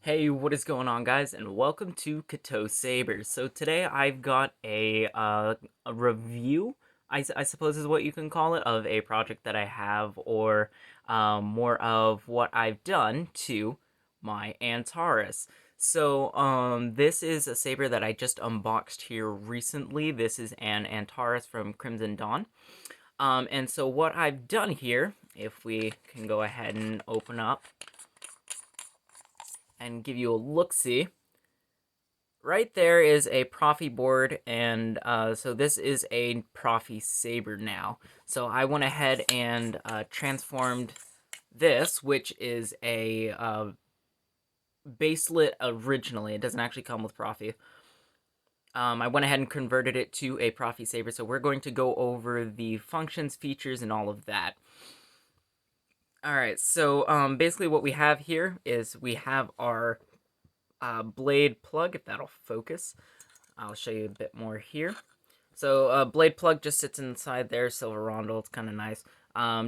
Hey, what is going on, guys, and welcome to Kato Sabers. So today I've got a review, I suppose is what you can call it, of a project that I have, or more of what I've done to my Antares. So this is a saber that I just unboxed here recently. This is an Antares from Crimson Dawn. And so what I've done here, if we can go ahead and open up and give you a look-see. Right there is a Proffie board, and so this is a Proffie saber now. So I went ahead and transformed this, which is a baselit originally. It doesn't actually come with Proffie. I went ahead and converted it to a Proffie saber, so we're going to go over the functions, features, and all of that. Alright, so basically what we have here is we have our blade plug, if that'll focus. I'll show you a bit more here. So blade plug just sits inside there, silver rondel, it's kind of nice.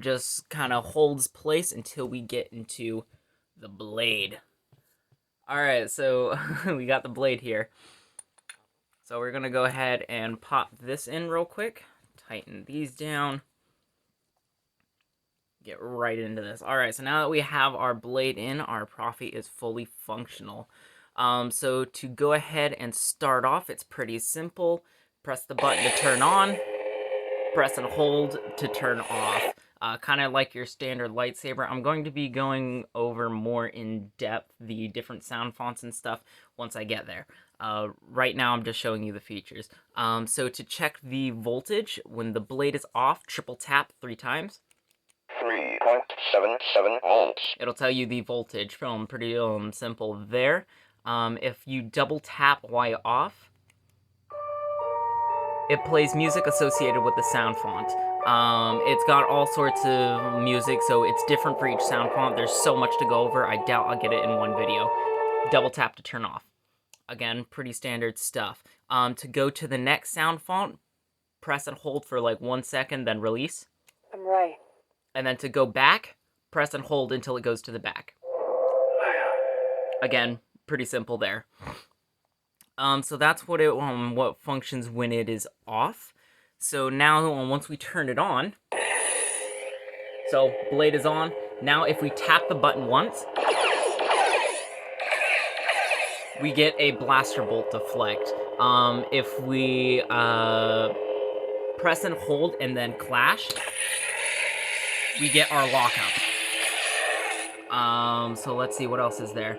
Just kind of holds place until we get into the blade. Alright, so we got the blade here. So we're going to go ahead and pop this in real quick. Tighten these down. Get right into this. Alright, so now that we have our blade in, our Proffie is fully functional. So to go ahead and start off, it's pretty simple. Press the button to turn on, press and hold to turn off. Kind of like your standard lightsaber. I'm going to be going over more in depth the different sound fonts and stuff once I get there. Right now I'm just showing you the features. So to check the voltage, when the blade is off, triple tap 3 times. 3.77 volts. It'll tell you the voltage. Pretty simple there. If you double tap while off, it plays music associated with the sound font. It's got all sorts of music, so it's different for each sound font. There's so much to go over, I doubt I'll get it in one video. Double tap to turn off. Again, pretty standard stuff. To go to the next sound font, press and hold for like 1 second, then release. I'm right. And then to go back, press and hold until it goes to the back. Again, pretty simple there. So that's what functions when it is off. So now, once we turn it on, so blade is on. Now if we tap the button once, we get a blaster bolt deflect. If we press and hold and then clash, we get our lockup. So let's see, what else is there?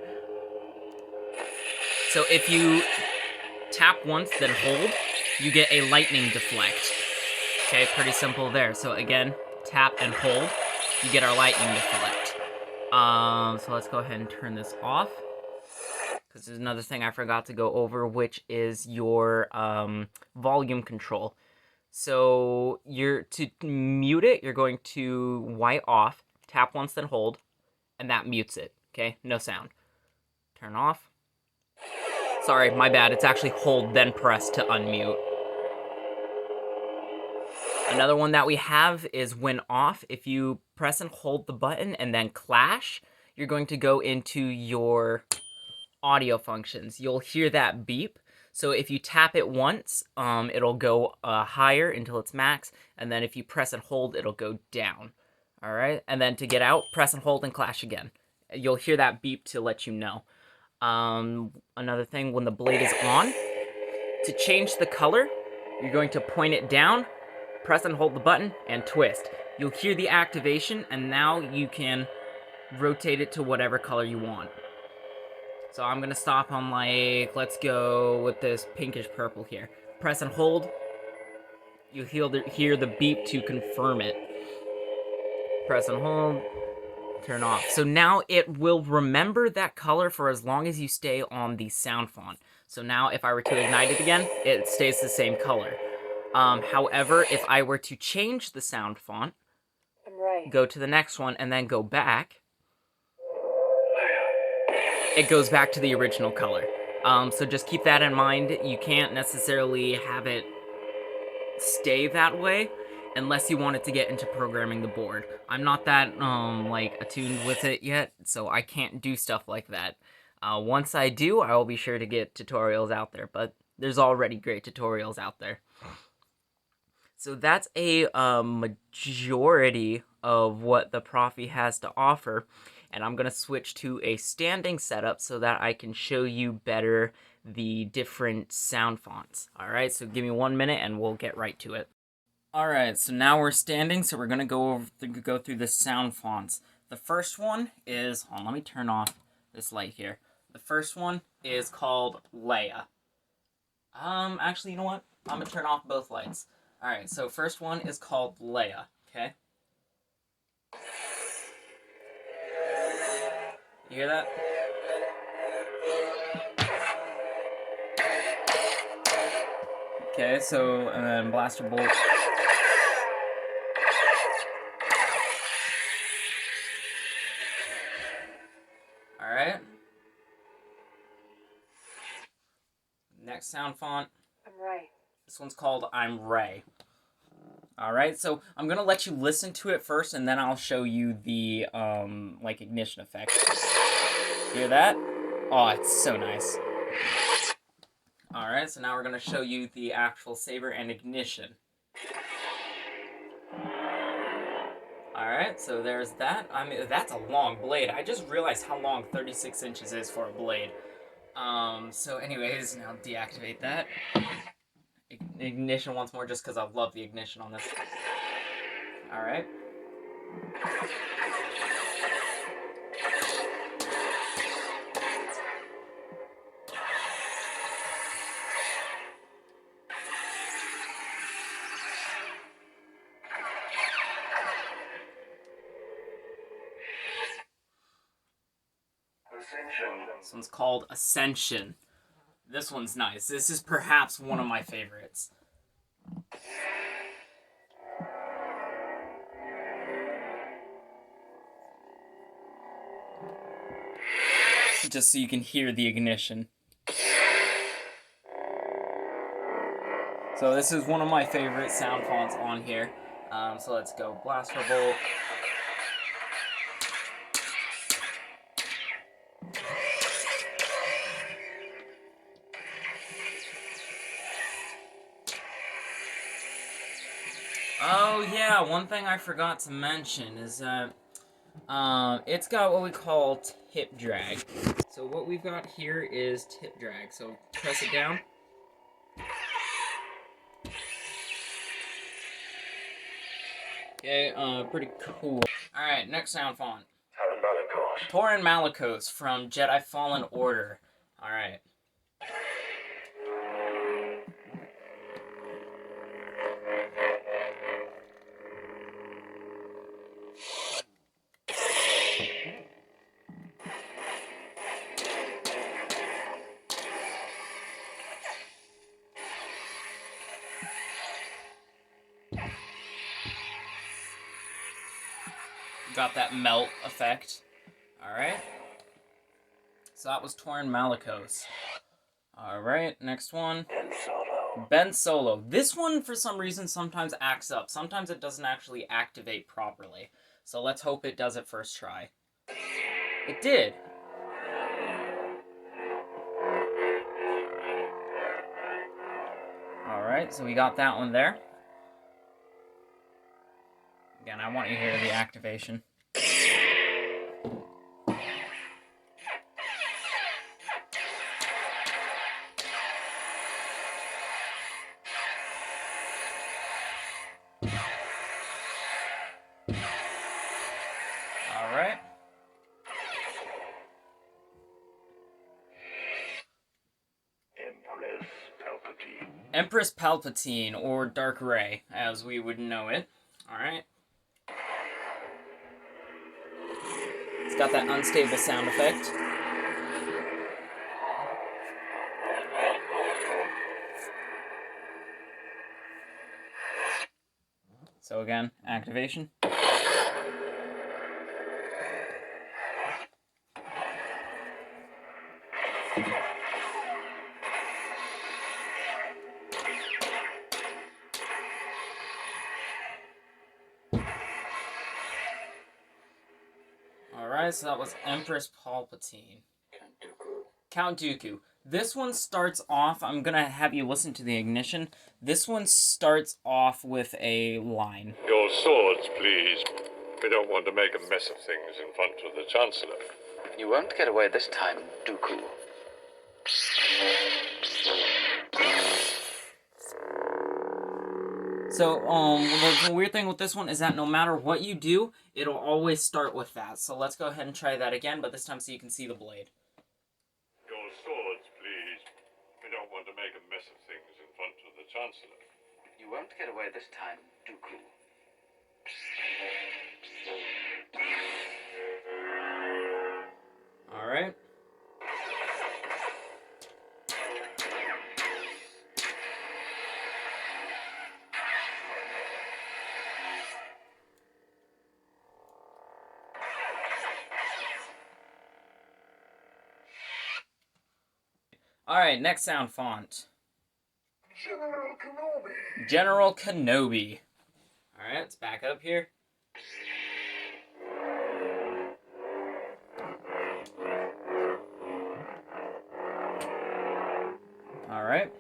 So if you tap once, then hold, you get a lightning deflect. Okay, pretty simple there. So again, tap and hold, you get our lightning deflect. So let's go ahead and turn this off, because there's another thing I forgot to go over, which is your volume control. So to mute it, you're going to white off, tap once, then hold, and that mutes it. Okay, no sound. Turn off. Sorry, my bad. It's actually hold, then press to unmute. Another one that we have is when off. If you press and hold the button and then clash, you're going to go into your audio functions. You'll hear that beep. So if you tap it once, it'll go higher until it's max, and then if you press and hold, it'll go down. All right, and then to get out, press and hold and clash again. You'll hear that beep to let you know. Another thing, when the blade is on, to change the color, you're going to point it down, press and hold the button, and twist. You'll hear the activation, and now you can rotate it to whatever color you want. So I'm gonna stop on, like, let's go with this pinkish purple here. Press and hold. You hear the beep to confirm it. Press and hold. Turn off. So now it will remember that color for as long as you stay on the sound font. So now if I were to ignite it again, it stays the same color. However, if I were to change the sound font, I'm right. Go to the next one, and then go back, it goes back to the original color. So just keep that in mind. You can't necessarily have it stay that way unless you want it to get into programming the board. I'm not that, like, attuned with it yet, so I can't do stuff like that. Once I do, I will be sure to get tutorials out there, but there's already great tutorials out there. So that's a majority of what the Proffie has to offer, and I'm going to switch to a standing setup so that I can show you better the different sound fonts. Alright, so give me 1 minute and we'll get right to it. Alright, so now we're standing, so we're going to go through the sound fonts. The first one is, hold on, let me turn off this light here. The first one is called Leia. Actually, you know what? I'm going to turn off both lights. Alright, so first one is called Leia, okay? You hear that? Okay, so, and then Blaster Bolt. Alright. Next sound font. I'm right. This one's called I'm Ray. Alright, so I'm gonna let you listen to it first, and then I'll show you the, like, ignition effect. Hear that? Oh, it's so nice. Alright, so now we're gonna show you the actual saber and ignition. Alright, so there's that. I mean, that's a long blade. I just realized how long 36 inches is for a blade. So anyways, now deactivate that. Ignition once more, just because I love the ignition on this. Alright. This one's called Ascension. This one's nice. This is perhaps one of my favorites. Just so you can hear the ignition. So this is one of my favorite sound fonts on here. So let's go Blaster Bolt. Oh yeah, one thing I forgot to mention is that it's got what we call tip drag. So what we've got here is tip drag. So press it down. Okay, pretty cool. Alright, next sound font. Torin Malicos from Jedi Fallen Order. Alright. Got that melt effect. Alright. So that was Torin Malicos. Alright, next one. Ben Solo. This one, for some reason, sometimes acts up. Sometimes it doesn't actually activate properly. So let's hope it does it first try. It did. Alright, so we got that one there. Again, I want you to hear the activation. Alright. Empress Palpatine, or Dark Ray, as we would know it. Alright. It's got that unstable sound effect. So again, activation. Alright, so that was Empress Palpatine. Count Dooku. This one starts off, I'm gonna have you listen to the ignition. This one starts off with a line. Your swords, please. We don't want to make a mess of things in front of the Chancellor. You won't get away this time, Dooku. So, the weird thing with this one is that no matter what you do, it'll always start with that. So let's go ahead and try that again, but this time so you can see the blade. Your swords, please. We don't want to make a mess of things in front of the Chancellor. You won't get away this time, Dooku. Alright. Alright, next sound font. General Kenobi. General Kenobi. Alright, let's back up here. Alright.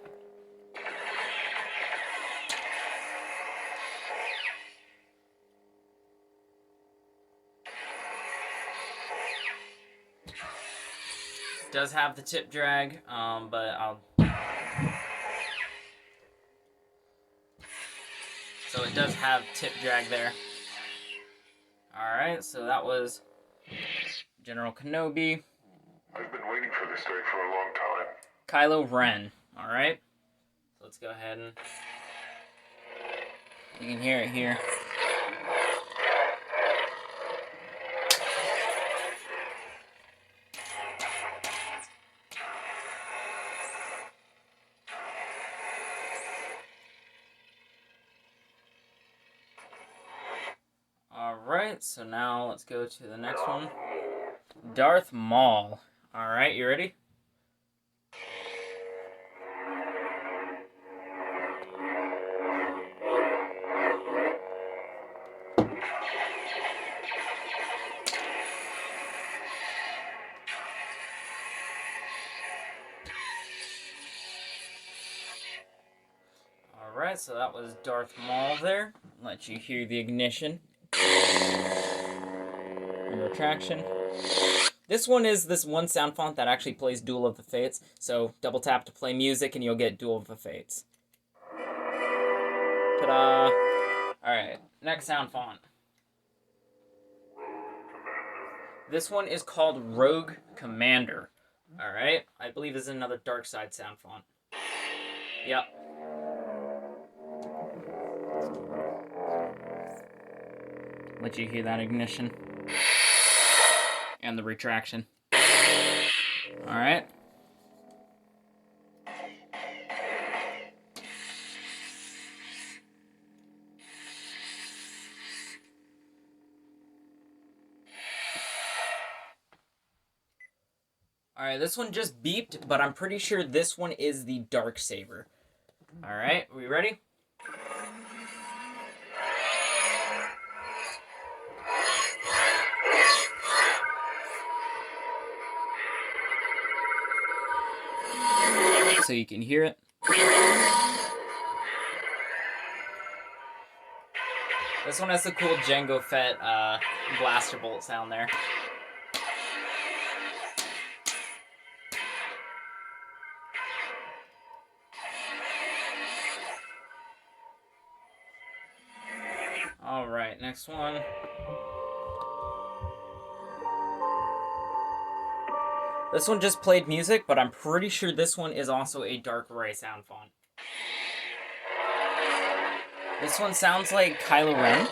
Does have the tip drag, but I'll... So it does have tip drag there. Alright, so that was General Kenobi. I've been waiting for this day for a long time. Kylo Ren. Alright. So let's go ahead and... You can hear it here. Alright, so now let's go to the next one. Darth Maul. Alright, you ready? Alright, so that was Darth Maul there. Let you hear the ignition. And retraction. This one is this one sound font that actually plays Duel of the Fates. So double tap to play music and you'll get Duel of the Fates. Ta-da! Alright, next sound font. This one is called Rogue Commander. Alright, I believe this is another dark side sound font. Yep. Let you hear that ignition. And the retraction. Alright. Alright, this one just beeped, but I'm pretty sure this one is the dark saber. Alright, are we ready? So you can hear it. This one has the cool Jango Fett blaster bolt sound there. Alright, next one. This one just played music, but I'm pretty sure this one is also a dark ray sound font. This one sounds like Kylo Ren,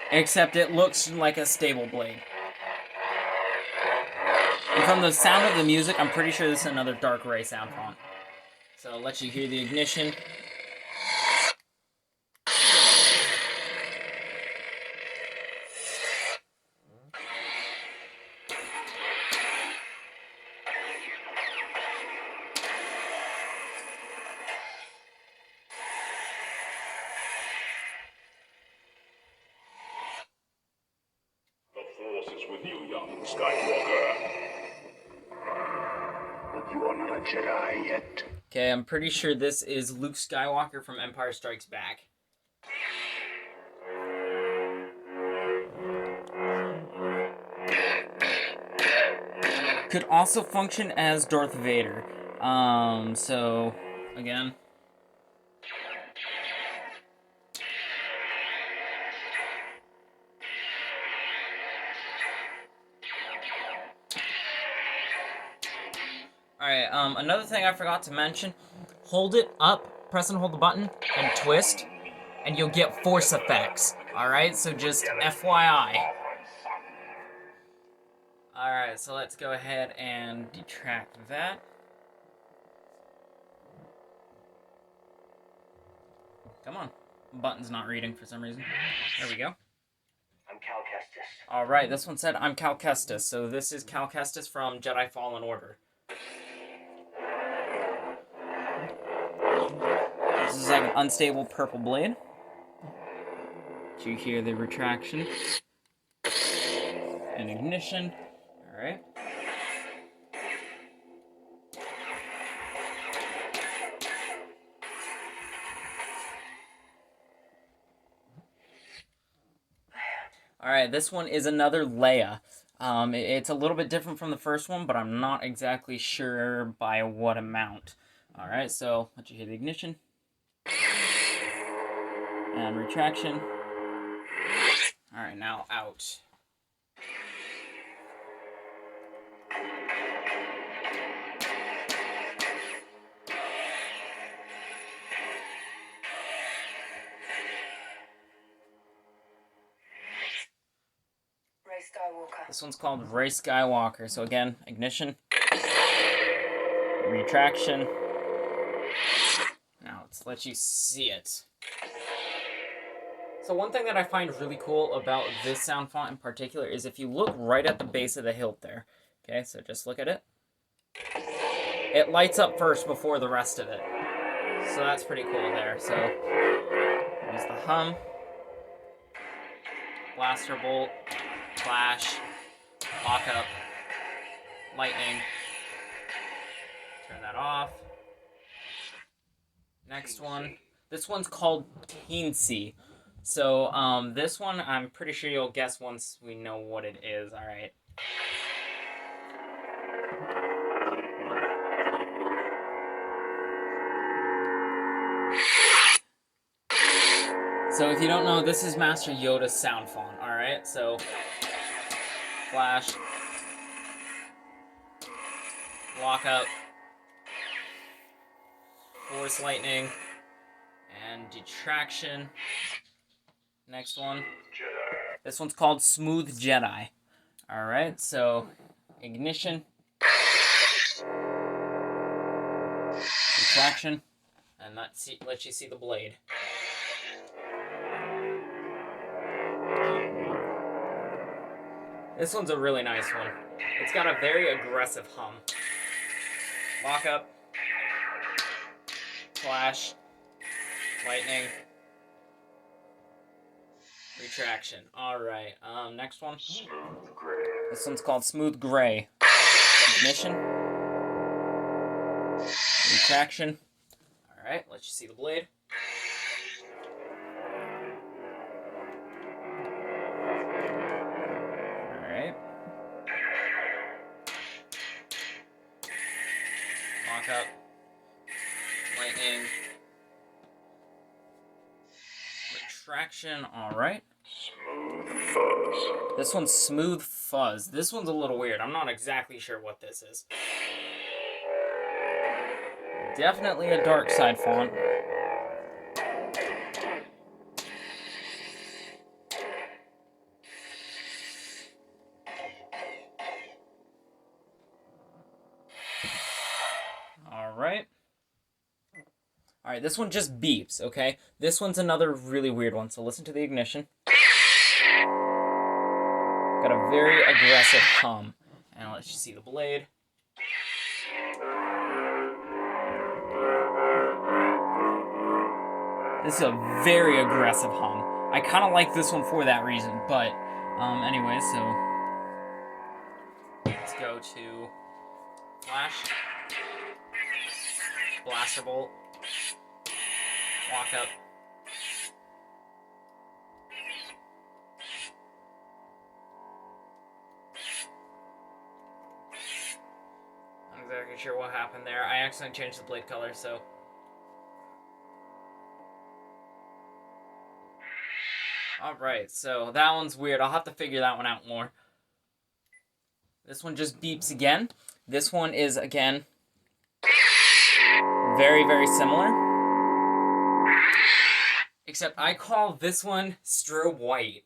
except it looks like a stable blade. And from the sound of the music, I'm pretty sure this is another dark ray sound font. So I'll let you hear the ignition. The Force is with you, young Skywalker. Jedi yet. Okay, I'm pretty sure this is Luke Skywalker from Empire Strikes Back. Could also function as Darth Vader. So, again. Alright, another thing I forgot to mention, hold it up, press and hold the button, and twist, and you'll get force effects. Alright, so just FYI. Alright, so let's go ahead and detract that. Come on. Button's not reading for some reason. There we go. I'm Cal Kestis. Alright, this one said, I'm Cal Kestis. So this is Cal Kestis from Jedi Fallen Order. This is like an unstable purple blade. So you hear the retraction. And ignition. Alright. Alright, this one is another Leia. It's a little bit different from the first one, but I'm not exactly sure by what amount. Alright, so let you hear the ignition. And retraction. Alright, now out. Rey Skywalker. This one's called Rey Skywalker. So again, ignition. Retraction. Now let's let you see it. So one thing that I find really cool about this sound font in particular is if you look right at the base of the hilt there. Okay, so just look at it. It lights up first before the rest of it. So that's pretty cool there. So there's the hum. Blaster bolt. Flash. Lock up. Lightning. Turn that off. Next one. This one's called Teensy. So, this one, I'm pretty sure you'll guess once we know what it is. Alright. So, if you don't know, this is Master Yoda's sound font. Alright, so... Flash. Lock up. Force lightning. And detraction. Next one. This one's called Smooth Jedi. Alright, so ignition. Retraction. And let you see the blade. This one's a really nice one. It's got a very aggressive hum. Lock up. Flash. Lightning. Retraction. Alright, next one. Smooth gray. This one's called Smooth Gray. Ignition. Retraction. Alright, let you see the blade. Alright. Lock up. Lightning. Retraction, alright. Smooth fuzz. This one's Smooth Fuzz. This one's a little weird. I'm not exactly sure what this is. Definitely a dark side font. Alright. Alright, this one just beeps, okay? This one's another really weird one, so listen to the ignition. Got a very aggressive hum. And I'll let you see the blade. This is a very aggressive hum. I kind of like this one for that reason, but anyway, so let's go to Flash. Blaster bolt. Walk up. Not exactly sure what happened there. I accidentally changed the blade color, so... Alright, so that one's weird. I'll have to figure that one out more. This one just beeps again. This one is, again, very, very similar. Except I call this one strobe white.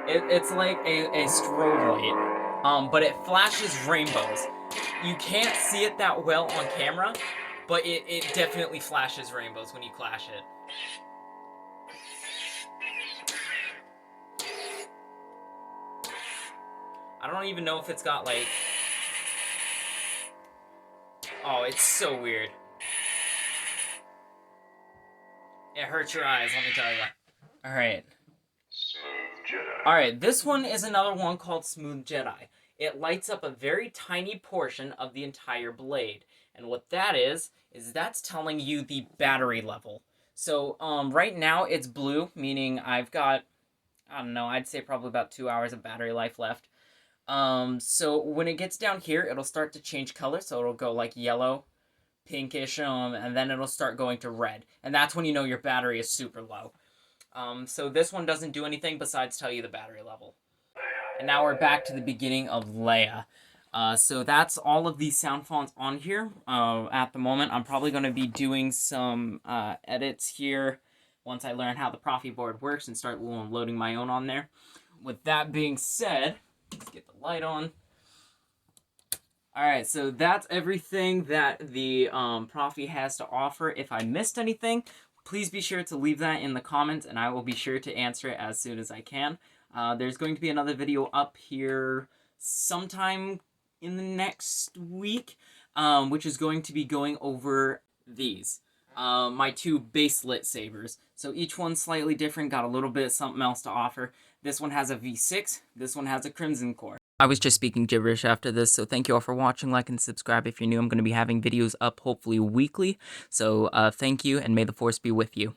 It's like a strobe light, but it flashes rainbows. You can't see it that well on camera, but it definitely flashes rainbows when you clash it. I don't even know if it's got, like... Oh, it's so weird. It hurts your eyes, let me tell you. Alright. Smooth Jedi. Alright, this one is another one called Smooth Jedi. It lights up a very tiny portion of the entire blade. And what that is that's telling you the battery level. So, right now it's blue, meaning I've got, I don't know, I'd say probably about 2 hours of battery life left. So when it gets down here, it'll start to change color, so it'll go like yellow, pinkish, and then it'll start going to red. And that's when you know your battery is super low. So this one doesn't do anything besides tell you the battery level. And now we're back to the beginning of Leia. So that's all of these sound fonts on here. At the moment, I'm probably going to be doing some edits here once I learn how the Proffie board works and start loading my own on there. With that being said, let's get the light on. Alright, so that's everything that the Proffie has to offer. If I missed anything, please be sure to leave that in the comments, and I will be sure to answer it as soon as I can. There's going to be another video up here sometime in the next week, which is going to be going over these. My two baselit sabers. So each one's slightly different, got a little bit of something else to offer. This one has a V6, this one has a Crimson Core. I was just speaking gibberish after this, so thank you all for watching, like, and subscribe if you're new. I'm going to be having videos up hopefully weekly, so thank you, and may the Force be with you.